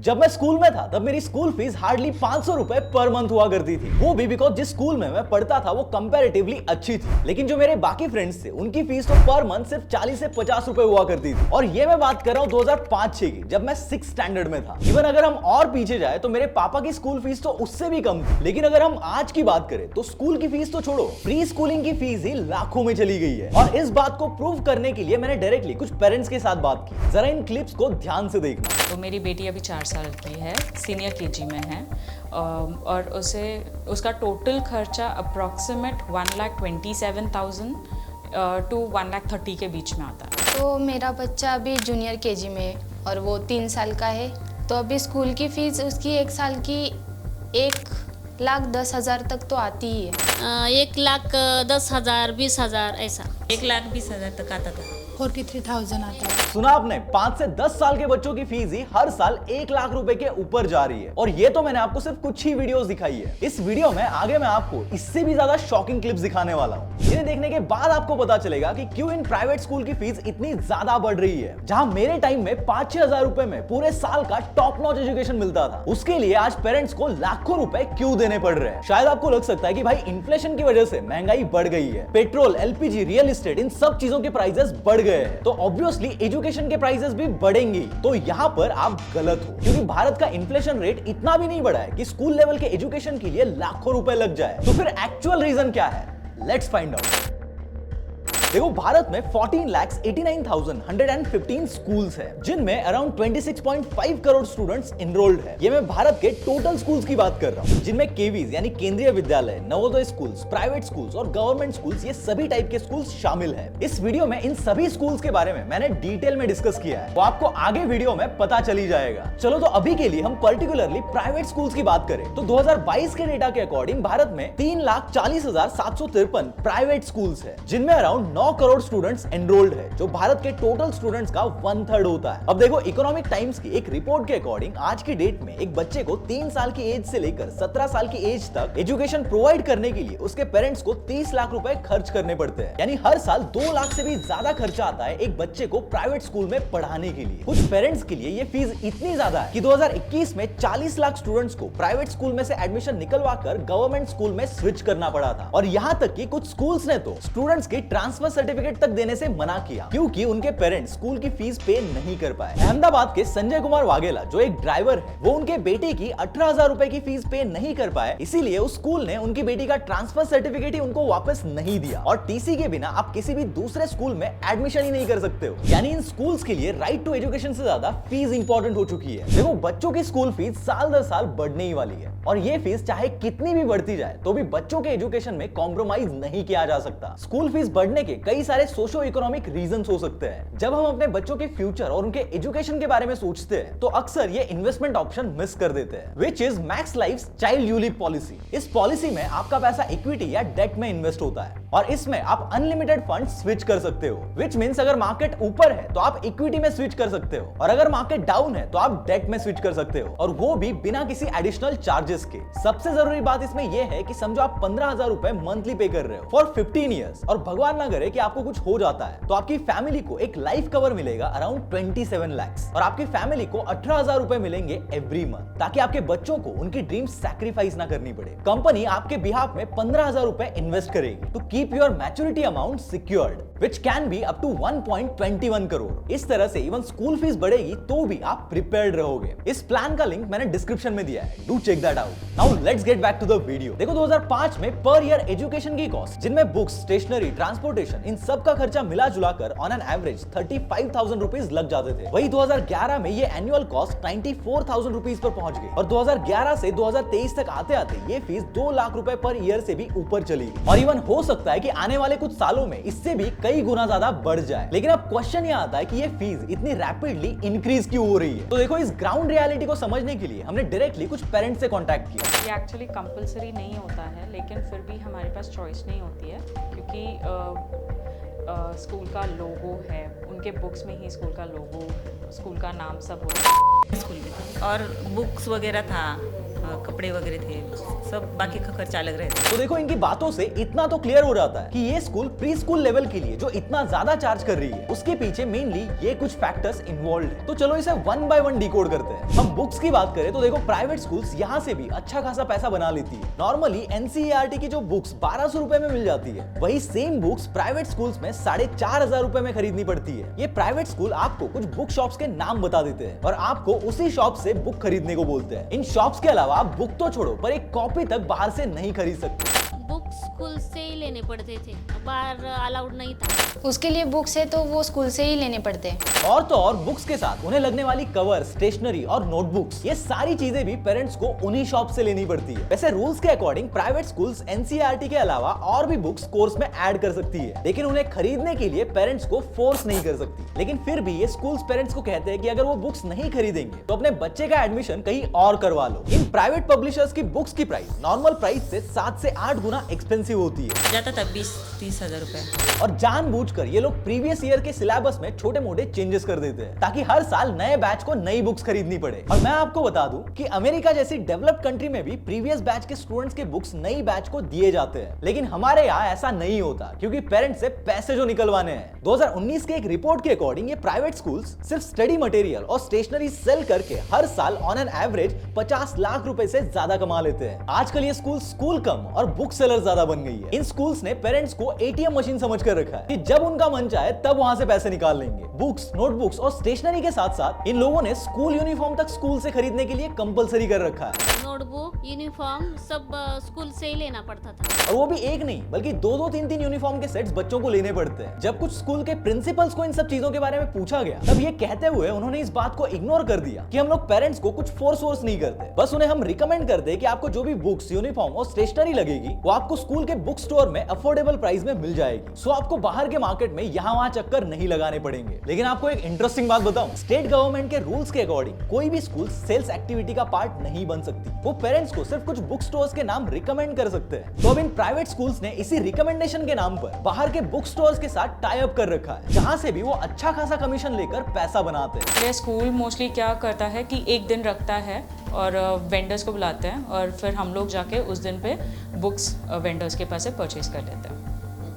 जब मैं स्कूल में था तब मेरी स्कूल फीस हार्डली 500 रुपए पर मंथ हुआ करती थी, वो भी बिकॉज जिस स्कूल में मैं पढ़ता था वो कंपैरेटिवली अच्छी थी। लेकिन जो मेरे बाकी फ्रेंड्स थे उनकी फीस तो पर मंथ सिर्फ 40 से 50 रुपए हुआ करती थी। और ये मैं बात कर रहा हूँ 2005-6 की, जब मैं 6th स्टैंडर्ड में था। इवन अगर हम और पीछे जाए तो मेरे पापा की स्कूल फीस तो उससे भी कम थी। लेकिन अगर हम आज की बात करें तो स्कूल की फीस तो छोड़ो, प्री स्कूलिंग की फीस ही लाखों में चली गई है। और इस बात को प्रूव करने के लिए मैंने डायरेक्टली कुछ पेरेंट्स के साथ बात की। जरा इन क्लिप्स को ध्यान से देखना। तो मेरी बेटी अभी 4 साल की है, सीनियर केजी में है और उसका टोटल खर्चा अप्रॉक्सीमेट 1,27,000 टू 1,30,000 के बीच में आता है। तो मेरा बच्चा अभी जूनियर केजी में है और वो 3 साल का है। तो अभी स्कूल की फ़ीस उसकी 1 साल की 1,10,000 तक तो आती ही है। 1,10,000 20,000 ऐसा 1,20,000 तक आता था। 43,000 आता है। सुना आपने, 5 से 10 साल के बच्चों की फीस ही हर साल 1 लाख रुपए के ऊपर जा रही है। और ये तो मैंने आपको सिर्फ कुछ ही वीडियोस दिखाई है। इस वीडियो में आगे मैं आपको इससे भी ज्यादा शॉकिंग क्लिप्स दिखाने वाला हूँ, जिन्हें देखने के बाद आपको पता चलेगा कि क्यों इन प्राइवेट स्कूल की फीस इतनी ज्यादा बढ़ रही है। जहां मेरे टाइम में 5-6 हजार रुपए में पूरे साल का टॉप नॉच एजुकेशन मिलता था, उसके लिए आज पेरेंट्स को लाखों रुपए क्यों देने पड़ रहे हैं। शायद आपको लग सकता है कि भाई इन्फ्लेशन की वजह से महंगाई बढ़ गई है, पेट्रोल, एलपीजी, रियल एस्टेट, इन सब चीजों के प्राइसेस बढ़ गए हैं, तो ऑब्वियसली एजुकेशन के प्राइसेस भी बढ़ेंगे। तो यहाँ पर आप गलत हो, क्योंकि भारत का इन्फ्लेशन रेट इतना भी नहीं बढ़ा है कि स्कूल लेवल के एजुकेशन के लिए लाखों रुपए लग जाए। तो फिर एक्चुअल रीजन क्या है? Let's find out. देखो, भारत में 14,89,115 स्कूल्स हैं, जिनमें अराउंड 26.5 करोड़ स्टूडेंट्स एनरोल्ड हैं। ये मैं भारत के टोटल स्कूल्स की बात कर रहा हूँ, जिनमें केवीज यानी केंद्रीय विद्यालय, नवोदय स्कूल्स, प्राइवेट स्कूल्स और गवर्नमेंट स्कूल्स, ये सभी टाइप के स्कूल्स शामिल हैं। इस वीडियो में इन सभी स्कूल्स के बारे में मैंने डिटेल में डिस्कस किया है, वो आपको आगे वीडियो में पता चली जाएगा। चलो, तो अभी के लिए हम पर्टिकुलरली प्राइवेट स्कूल्स की बात करें तो 2022 के डेटा के अकॉर्डिंग भारत में 3,40,753 प्राइवेट स्कूल्स है, जिनमें अराउंड 9 करोड़ स्टूडेंट्स एनरोल्ड है, जो भारत के टोटल स्टूडेंट्स का 1/3 होता है। अब देखो, इकोनॉमिक टाइम्स की एक रिपोर्ट के अकॉर्डिंग आज की डेट में एक बच्चे को 3 साल की एज से लेकर 17 साल की एज तक एजुकेशन प्रोवाइड करने के लिए उसके पेरेंट्स को 30 लाख रुपए खर्च करने पड़ते हैं। यानी हर साल 2 लाख से भी ज्यादा खर्चा आता है एक बच्चे को प्राइवेट स्कूल में पढ़ाने के लिए। कुछ पेरेंट्स के लिए ये फीस इतनी ज्यादा है कि 2021 में 40 लाख स्टूडेंट्स को प्राइवेट स्कूल में से एडमिशन निकलवा कर गवर्नमेंट स्कूल में स्विच करना पड़ा था। और यहाँ तक कि कुछ स्कूल्स ने तो स्टूडेंट्स की ट्रांसफर सर्टिफिकेट तक देने से मना किया, क्योंकि उनके पेरेंट्स स्कूल की फीस पे नहीं कर पाए। अहमदाबाद के संजय कुमार वाघेला, जो एक ड्राइवर है, वो उनके बेटे की 18,000 रुपए की फीस पे नहीं कर पाए, इसीलिए उस स्कूल ने उनकी बेटी का ट्रांसफर सर्टिफिकेट ही उनको वापस नहीं दिया। और टीसी के बिना आप किसी भी दूसरे स्कूल में एडमिशन ही नहीं कर सकते हो। यानी इन स्कूल्स के लिए राइट टू एजुकेशन से ज्यादा फीस इंपॉर्टेंट हो चुकी है। देखो, बच्चों की स्कूल फीस साल दर साल बढ़ने ही वाली है, और ये फीस चाहे कितनी भी बढ़ती जाए तो भी बच्चों के एजुकेशन में कॉम्प्रोमाइज नहीं किया जा सकता। स्कूल फीस बढ़ने के कई सारे सोशो इकोनॉमिक रीजंस हो सकते हैं। जब हम अपने बच्चों के फ्यूचर और उनके एजुकेशन के बारे में सोचते हैं तो अक्सर ये इन्वेस्टमेंट ऑप्शन मिस कर देते हैं, which is max life child ULIP policy. इस पॉलिसी में आपका पैसा इक्विटी या डेट में इन्वेस्ट होता है, और इसमें आप अनलिमिटेड फंड स्विच कर सकते हो, विच मींस अगर मार्केट ऊपर है तो आप इक्विटी में स्विच कर सकते हो, और अगर मार्केट डाउन है तो आप डेट में स्विच कर सकते हो, और वो भी बिना किसी एडिशनल चार्जेस के। सबसे जरूरी बात इसमें यह है कि समझो आप 15,000 रुपए मंथली पे कर रहे हो फॉर 15 ईयर्स, और भगवान ना करे कि आपको कुछ हो जाता है तो आपकी फैमिली को एक लाइफ कवर मिलेगा अराउंड 27 lakhs, और आपकी फैमिली को 18,000 रुपए मिलेंगे एवरी मंथ, ताकि आपके बच्चों को उनकी ड्रीम सैक्रिफाइस ना करनी पड़े। कंपनी आपके बिहाफ में 15,000 रुपए इन्वेस्ट करेगी to keep your maturity amount secured, which can be up to 1.21 crore. इस तरह से इवन स्कूल फीस बढ़ेगी तो भी आप प्रिपेयर्ड रहोगे। इस प्लान का लिंक मैंने डिस्क्रिप्शन में दिया है, do check that out. Now let's get back to the video. देखो, 2005 में पर ईयर एजुकेशन की कॉस्ट, जिनमें बुक्स, स्टेशनरी, ट्रांसपोर्टेशन, इन सब का खर्चा मिला जुला कर ऑन एन एवरेज 35,000 रुपीज लग जाते थे। वही 2011 में ये एनुअल कॉस्ट 94,000 रुपीज पर पहुंच गई, और 2011 से 2023 तक आते आते ये फीस 2 लाख रुपए पर ईयर से भी ऊपर चली गई, और इवन हो सकता है कि आने वाले कुछ सालों में इससे भी कई गुना ज्यादा बढ़ जाए। लेकिन अब क्वेश्चन ये आता है कि ये फीस इतनी रैपिडली इंक्रीज क्यों हो रही है। तो देखो, इस ग्राउंड रियलिटी को समझने के लिए हमने डायरेक्टली कुछ पेरेंट्स से कांटेक्ट किया। ये एक्चुअली कंपलसरी नहीं होता है, लेकिन फिर भी हमारे पास चॉइस नहीं होती है, क्योंकि स्कूल का लोगो है, उनके बुक्स में ही स्कूल का लोगो, स्कूल का नाम सब होता है स्कूल में, और बुक्स वगैरह था, कपड़े वगैरह थे, सब बाकी का खर्चा अलग रहता। तो देखो, इनकी बातों से इतना तो क्लियर हो जाता है कि ये स्कूल प्री स्कूल लेवल के लिए जो इतना ज्यादा चार्ज कर रही है, उसके पीछे मेनली ये कुछ फैक्टर्स इन्वॉल्व है। तो चलो इसे वन बाय वन डिकोड करते हैं। हम हम बुक्स की बात करें तो देखो प्राइवेट स्कूल्स यहाँ से भी अच्छा खासा पैसा बना लेती है। नॉर्मली एनसीईआरटी की जो बुक्स 1200 रुपए में मिल जाती है, वही सेम बुक्स प्राइवेट स्कूल्स में 4500 रुपए में खरीदनी पड़ती है। ये प्राइवेट स्कूल आपको कुछ बुक शॉप्स के नाम बता देते हैं और आपको उसी शॉप से बुक खरीदने को बोलते हैं। इन शॉप्स के अलावा आप बुक तो छोड़ो पर एक कॉपी तक बाहर से नहीं खरीद सकते। बुक स्कूल से ही लेने पड़ते थे, बाहर अलाउड नहीं था। उसके लिए बुक्स है तो वो स्कूल से ही लेने पड़ते हैं। और तो और बुक्स के साथ उन्हें लगने वाली कवर, स्टेशनरी और नोटबुक्स, ये सारी चीजें भी पेरेंट्स को उन्हीं शॉप से लेनी पड़ती है। वैसे रूल्स के अकॉर्डिंग प्राइवेट स्कूल्स एनसीईआरटी के अलावा और भी बुक्स कोर्स में ऐड कर सकती है, लेकिन उन्हें खरीदने के लिए पेरेंट्स को फोर्स नहीं कर सकती। लेकिन फिर भी ये स्कूल्स पेरेंट्स को कहते हैं कि अगर वो बुक्स नहीं खरीदेंगे तो अपने बच्चे का एडमिशन कहीं और करवा लो। इन प्राइवेट पब्लिशर्स की बुक्स की प्राइस नॉर्मल प्राइस से 7 से 8 गुना एक्सपेंसिव होती है। जाता था 20-30 हजार रुपए। और जानबूझकर ये लोग प्रीवियस ईयर के सिलेबस में छोटे मोटे चेंजेस कर देते हैं ताकि हर साल नए बैच को नई बुक्स खरीदनी पड़े। और मैं आपको बता दूं कि अमेरिका जैसी डेवलप्ड कंट्री में भी प्रीवियस बैच के स्टूडेंट्स के बुक्स नई बैच को दिए जाते हैं, लेकिन हमारे यहाँ ऐसा नहीं होता क्योंकि पेरेंट्स से पैसे जो निकलवाने हैं। 2019 के एक रिपोर्ट के अकॉर्डिंग ये प्राइवेट स्कूल्स सिर्फ स्टडी मटेरियल और स्टेशनरी सेल करके हर साल ऑन एन एवरेज 50 लाख रुपए से ज्यादा कमा लेते हैं। आजकल ये स्कूल कम और बुक सेलर ज्यादा बन गई है। इन स्कूल्स ने पेरेंट्स को एटीएम मशीन समझ कर रखा है कि जब उनका मन चाहे तब वहां से पैसे निकाल लेंगे। बुक्स, नोटबुक्स और स्टेशनरी के साथ साथ इन लोगों ने स्कूल यूनिफॉर्म तक स्कूल से खरीदने के लिए कंपलसरी कर रखा है। नोटबुक, यूनिफॉर्म सब स्कूल से ही लेना पड़ता था। और वो भी एक नहीं बल्कि 2-2, 3-3 यूनिफॉर्म के सेट्स बच्चों को लेने पड़ते हैं। जब कुछ स्कूल के प्रिंसिपल्स को इन सब चीजों के बारे में पूछा गया तब ये कहते हुए उन्होंने इस बात को इग्नोर कर दिया कि हम लोग पेरेंट्स को कुछ फोर्स नहीं करते, बस उन्हें हम रिकमेंड करते हैं कि आपको जो भी बुक्स, यूनिफॉर्म और स्टेशनरी लगेगी वो आपको स्कूल के बुक स्टोर में अफोर्डेबल प्राइस में मिल जाएगी। सो आपको बाहर के मार्केट में यहाँ वहाँ चक्कर नहीं लगाने पड़ेंगे। लेकिन आपको एक इंटरेस्टिंग बात बताऊं, स्टेट गवर्नमेंट के रूल्स के अकॉर्डिंग कोई भी स्कूल सेल्स एक्टिविटी का पार्ट नहीं बन सकती। वो पेरेंट्स को सिर्फ कुछ बुक स्टोर्स के नाम रिकमेंड कर सकते हैं। तो अब इन प्राइवेट स्कूल्स ने इसी रिकमेंडेशन के नाम पर बाहर के बुक स्टोर्स के साथ टाई अप कर रखा है, जहां से भी वो अच्छा खासा कमीशन लेकर पैसा बनाते हैं। ये स्कूल मोस्टली क्या करता है कि एक दिन रखता है और वेंडर्स को बुलाते हैं और फिर हम लोग जाके उस दिन पे बुक्स वेंडर्स के पास से परचेज कर लेते हैं।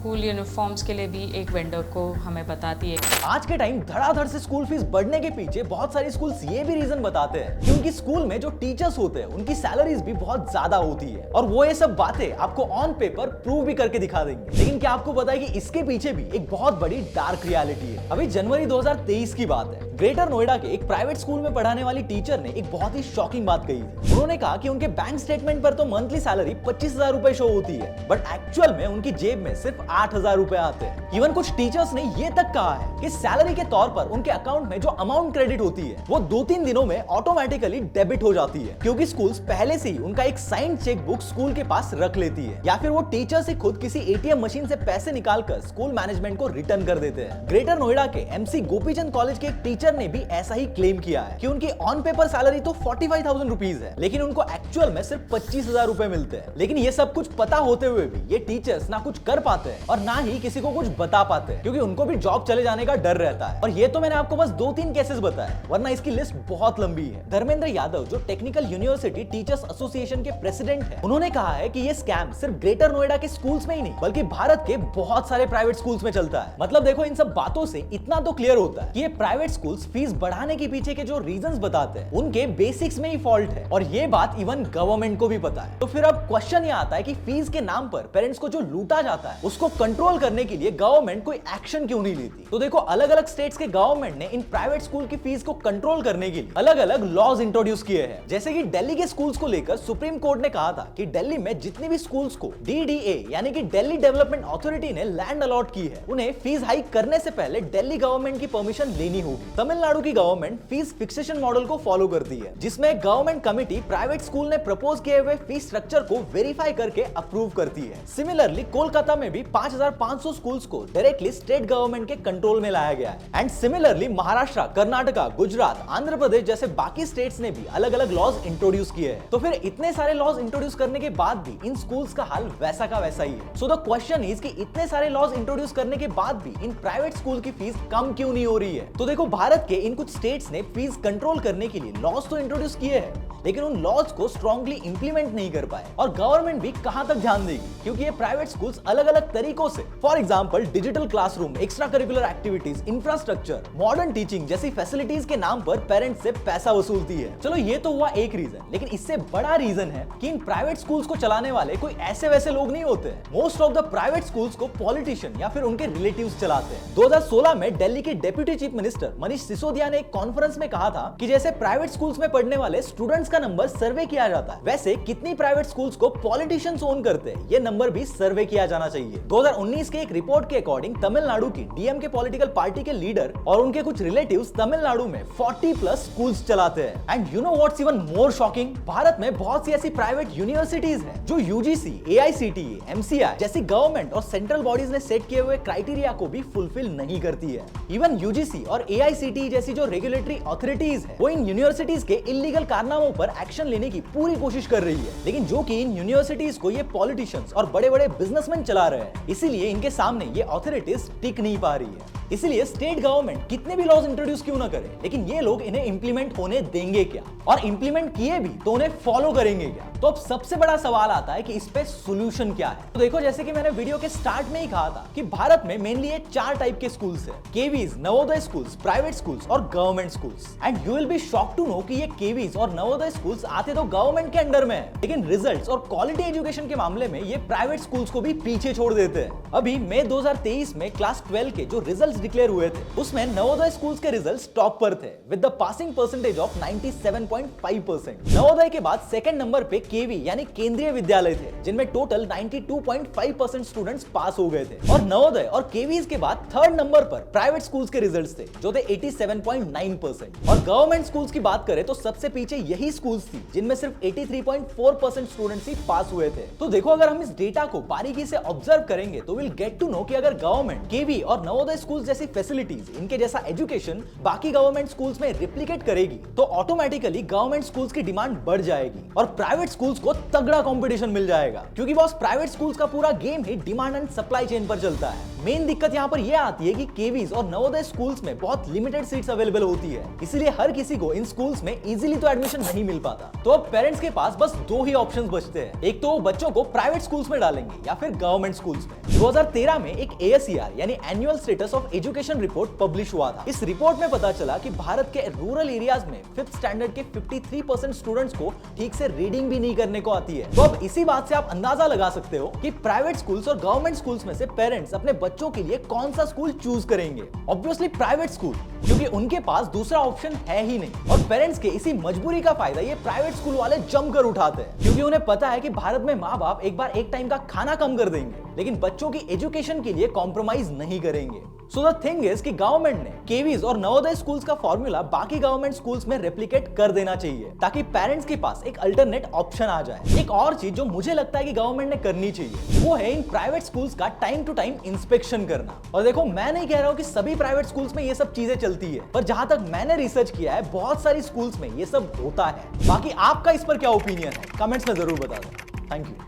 स्कूल यूनिफॉर्म्स के लिए भी एक वेंडर को हमें बताती है। आज के टाइम धड़ाधड़ से स्कूल फीस बढ़ने के पीछे बहुत सारी स्कूल्स ये भी रीजन बताते हैं कि उनकी स्कूल में जो टीचर्स होते हैं उनकी सैलरीज भी बहुत ज्यादा होती है, और वो ये सब बातें आपको ऑन पेपर प्रूव भी करके दिखा देंगे। लेकिन क्या आपको पता है कि इसके पीछे भी एक बहुत बड़ी डार्क रियलिटी है। अभी जनवरी 2023 की बात है, ग्रेटर नोएडा के एक प्राइवेट स्कूल में पढ़ाने वाली टीचर ने एक बहुत ही शॉकिंग बात कही थी। उन्होंने कहा कि उनके बैंक स्टेटमेंट पर तो मंथली सैलरी 25,000 रुपए शो होती है, बट एक्चुअल में उनकी जेब में सिर्फ 8,000 रुपए आते हैं। इवन कुछ टीचर्स ने ये तक कहा है कि सैलरी के तौर पर उनके अकाउंट में जो अमाउंट क्रेडिट होती है वो 2-3 दिनों में ऑटोमेटिकली डेबिट हो जाती है, क्योंकि स्कूल्स पहले से ही उनका एक साइंड चेक बुक स्कूल के पास रख लेती है, या फिर वो टीचर से खुद किसी एटीएम मशीन से पैसे निकालकर स्कूल मैनेजमेंट को रिटर्न कर देते हैं। ग्रेटर नोएडा के एमसी गोपीचंद कॉलेज के एक टीचर ने भी ऐसा ही क्लेम किया है कि उनकी ऑन पेपर सैलरी तो 45,000 रुपीज है, लेकिन उनको एक्चुअल में सिर्फ 25,000 रुपए मिलते हैं। लेकिन ये सब कुछ पता होते हुए भी ये टीचर्स ना कुछ कर पाते हैं और ना ही किसी को कुछ बता पाते हैं, क्योंकि उनको भी जॉब चले जाने का डर रहता है। और ये तो मैंने आपको बस 2-3 केसेस बताए, वरना इसकी लिस्ट बहुत लंबी है। धर्मेंद्र यादव जो टेक्निकल यूनिवर्सिटी टीचर्स एसोसिएशन के प्रेसिडेंट हैं, उन्होंने कहा है कि ये स्कैम सिर्फ ग्रेटर नोएडा के स्कूल्स में ही नहीं बल्कि भारत के बहुत सारे प्राइवेट स्कूल्स में चलता है। मतलब देखो, इन सब बातों से इतना तो क्लियर होता है कि ये प्राइवेट स्कूल्स फीस बढ़ाने के पीछे के जो रीजंस बताते हैं उनके बेसिक्स में ही फॉल्ट है, और ये बात इवन गवर्नमेंट को भी पता है। तो फिर अब क्वेश्चन ये आता है कि फीस के नाम पर पेरेंट्स को जो लूटा जाता है उसको कंट्रोल करने के लिए गवर्नमेंट कोई एक्शन क्यों नहीं लेती। तो देखो, अलग अलग स्टेट्स के गवर्नमेंट ने इन प्राइवेट स्कूल की फीस को कंट्रोल करने के लिए अलग अलग लॉज इंट्रोड्यूस किए हैं। जैसे कि दिल्ली के स्कूल्स को लेकर सुप्रीम कोर्ट ने कहा था कि दिल्ली में जितनी भी स्कूल्स को DDA यानी कि दिल्ली डेवलपमेंट अथॉरिटी ने लैंड अलॉट की है, उन्हें फीस हाइक करने से पहले दिल्ली गवर्नमेंट की परमिशन लेनी होगी। तमिलनाडु की गवर्नमेंट फीस फिक्सेशन मॉडल को फॉलो करती है, जिसमें गवर्नमेंट कमिटी प्राइवेट स्कूल ने प्रपोज किए हुए फीस स्ट्रक्चर को वेरीफाई करके अप्रूव करती है। सिमिलरली कोलकाता में भी 5,500 स्कूल्स को डायरेक्टली स्टेट गवर्नमेंट के कंट्रोल में लाया गया है। एंड सिमिलरली महाराष्ट्र, कर्नाटका, गुजरात, आंध्र प्रदेश जैसे बाकी स्टेट्स ने भी अलग अलग लॉज इंट्रोड्यूस किए हैं। तो फिर इतने सारे लॉज इंट्रोड्यूस करने के बाद भी इन स्कूल्स का हाल वैसा का वैसा ही है। सो द क्वेश्चन इज कि इतने सारे लॉज इंट्रोड्यूस करने के बाद भी इन प्राइवेट स्कूल की फीस कम क्यों नहीं हो रही है। तो देखो, भारत के इन कुछ स्टेट्स ने फीस कंट्रोल करने के लिए लॉज तो इंट्रोड्यूस किए हैं, लेकिन उन लॉज को स्ट्रांगली इंप्लीमेंट नहीं कर पाए। और गवर्नमेंट भी कहां तक ध्यान देगी, क्योंकि ये प्राइवेट स्कूल्स अलग अलग तरीकों से, for example digital classroom, extra curricular activities, infrastructure, modern teaching जैसी फैसिलिटीज के नाम पर पेरेंट्स से पैसा वसूलती है। चलो ये तो हुआ एक रीजन, लेकिन इससे बड़ा रीजन है कि इन प्राइवेट स्कूल्स को चलाने वाले कोई ऐसे वैसे लोग नहीं होते हैं। Most of the private schools को पॉलिटिशियन या फिर उनके रिलेटिव्स चलाते हैं। 2016 में दिल्ली के deputy chief minister Manish Sisodia ने एक कॉन्फ्रेंस में कहा था कि जैसे प्राइवेट स्कूल्स में पढ़ने वाले स्टूडेंट्स का नंबर सर्वे किया जाता है, वैसे कितनी प्राइवेट स्कूल्स को पॉलिटिशियंस ओन करते हैं ये नंबर भी सर्वे किया जाना चाहिए। 2019 के एक रिपोर्ट के अकॉर्डिंग तमिलनाडु की डीएमके पॉलिटिकल पार्टी के लीडर और उनके कुछ रिलेटिव्स तमिलनाडु में 40 प्लस स्कूल्स चलाते हैं। And you know what's even more shocking, Bharat में बहुत सी ऐसी प्राइवेट यूनिवर्सिटीज हैं जो यूजीसी, एआईसीटीई, एमसीआई जैसी गवर्नमेंट और सेंट्रल बॉडीज ने सेट किए हुए क्राइटेरिया को भी फुलफिल नहीं करती है। इवन यूजीसी और एआईसीटीई जैसी जो रेगुलेटरी अथॉरिटीज है वो इन यूनिवर्सिटीज के इलीगल कारनामों पर एक्शन लेने की पूरी कोशिश कर रही है, लेकिन जो कि इन यूनिवर्सिटीज को ये पॉलिटिशियंस और बड़े बड़े बिजनेसमैन चला रहे हैं, इसीलिए इनके सामने ये अथॉरिटीज टिक नहीं पा रही है। इसीलिए स्टेट गवर्नमेंट कितने भी लॉज इंट्रोड्यूस क्यों ना करे, लेकिन ये लोग इन्हें इंप्लीमेंट होने देंगे क्या, और इंप्लीमेंट किए भी तो उन्हें फॉलो करेंगे क्या। तो अब सबसे बड़ा सवाल आता है कि इस पे सॉल्यूशन क्या है। तो देखो, जैसे कि मैंने वीडियो के स्टार्ट में ही कहा था कि भारत में मेनली ये 4 टाइप के स्कूल्स है, KVs, Navodaya schools, private schools और government schools. And you will be shocked to know कि ये केवीज और नवोदय स्कूल्स आते तो गवर्नमेंट के अंडर में है, लेकिन रिजल्ट्स और क्वालिटी एजुकेशन के मामले में ये प्राइवेट स्कूल्स को भी पीछे छोड़ देते हैं। अभी मई 2023 में क्लास 12 के जो रिजल्ट्स डिक्लेयर हुए थे उसमें नवोदय स्कूल्स के रिजल्ट्स टॉप पर थे with the passing percentage of 97.5%। Navodaya के बाद सेकंड नंबर पे केवी यानी केंद्रीय विद्यालय थे, जिनमें टोटल 92.5% स्टूडेंट्स पास हो गए थे। और नवोदय और केवीज के बाद थर्ड नंबर पर प्राइवेट स्कूल्स के रिजल्ट्स थे जो थे 87.9%। और गवर्नमेंट स्कूल्स की बात करें तो सबसे पीछे यही स्कूल्स थी जिनमें सिर्फ 83.4% स्टूडेंट्स ही पास हुए थे। तो देखो, अगर हम इस डेटा को बारीकी से ऑब्जर्व करेंगे तो विल गेट टू नो कि अगर गवर्नमेंट, केवी और नवोदय स्कूल्स जैसी फैसिलिटीज, इनके जैसा एजुकेशन बाकी गवर्नमेंट स्कूल्स में रिप्लिकेट करेगी तो ऑटोमेटिकली गवर्नमेंट स्कूल्स की डिमांड बढ़ जाएगी और प्राइवेट स्कूल्स को तगड़ा कंपटीशन मिल जाएगा, क्योंकि बॉस प्राइवेट स्कूल्स का पूरा game he demand and supply chain पर चलता है। मेन दिक्कत यहाँ पर यह आती है कि केवीज और नवोदय स्कूल्स में बहुत लिमिटेड सीट्स अवेलेबल होती है, इसलिए हर किसी को इन स्कूल्स में इजीली तो एडमिशन नहीं मिल पाता। तो अब पेरेंट्स के पास बस 2 ही ऑप्शंस बचते हैं, एक तो वो बच्चों को प्राइवेट स्कूल्स में डालेंगे या फिर गवर्नमेंट स्कूल्स में। 2013 में एक ASER यानी annual status of education report publish हुआ था। इस रिपोर्ट में पता चला कि भारत के रूरल एरियाज में 5th स्टैंडर्ड के 53% स्टूडेंट्स को ठीक से रीडिंग भी नहीं करने को आती है। तो अब इसी बात से आप अंदाजा लगा सकते हो कि प्राइवेट स्कूल्स और गवर्नमेंट स्कूल्स में से पेरेंट्स अपने बच्चों के लिए कौन सा स्कूल चूज करेंगे। ऑब्वियसली प्राइवेट स्कूल, क्योंकि उनके पास दूसरा ऑप्शन है ही नहीं। और पेरेंट्स के इसी मजबूरी का फायदा ये प्राइवेट स्कूल वाले जमकर उठाते हैं, क्योंकि उन्हें पता है कि भारत में माँ बाप एक बार एक टाइम का खाना कम कर देंगे लेकिन बच्चों की एजुकेशन के लिए कॉम्प्रोमाइज नहीं करेंगे। सो द थिंग इज कि गवर्नमेंट ने केवीज और नवोदय स्कूल्स का फॉर्मूला बाकी गवर्नमेंट स्कूल्स में रेप्लिकेट कर देना चाहिए, ताकि पेरेंट्स के पास एक अल्टरनेट ऑप्शन आ जाए। एक और चीज जो मुझे लगता है कि गवर्नमेंट ने करनी चाहिए वो है इन प्राइवेट स्कूल्स का टाइम टू टाइम इंस्पेक्शन करना। और देखो, मैं नहीं कह रहा हूं कि सभी प्राइवेट स्कूल्स में ये सब चीजें चलती है, पर जहां तक मैंने रिसर्च किया है बहुत सारी स्कूल्स में ये सब होता है। बाकी आपका इस पर क्या ओपिनियन है, कमेंट्स में जरूर बता दो। Thank you.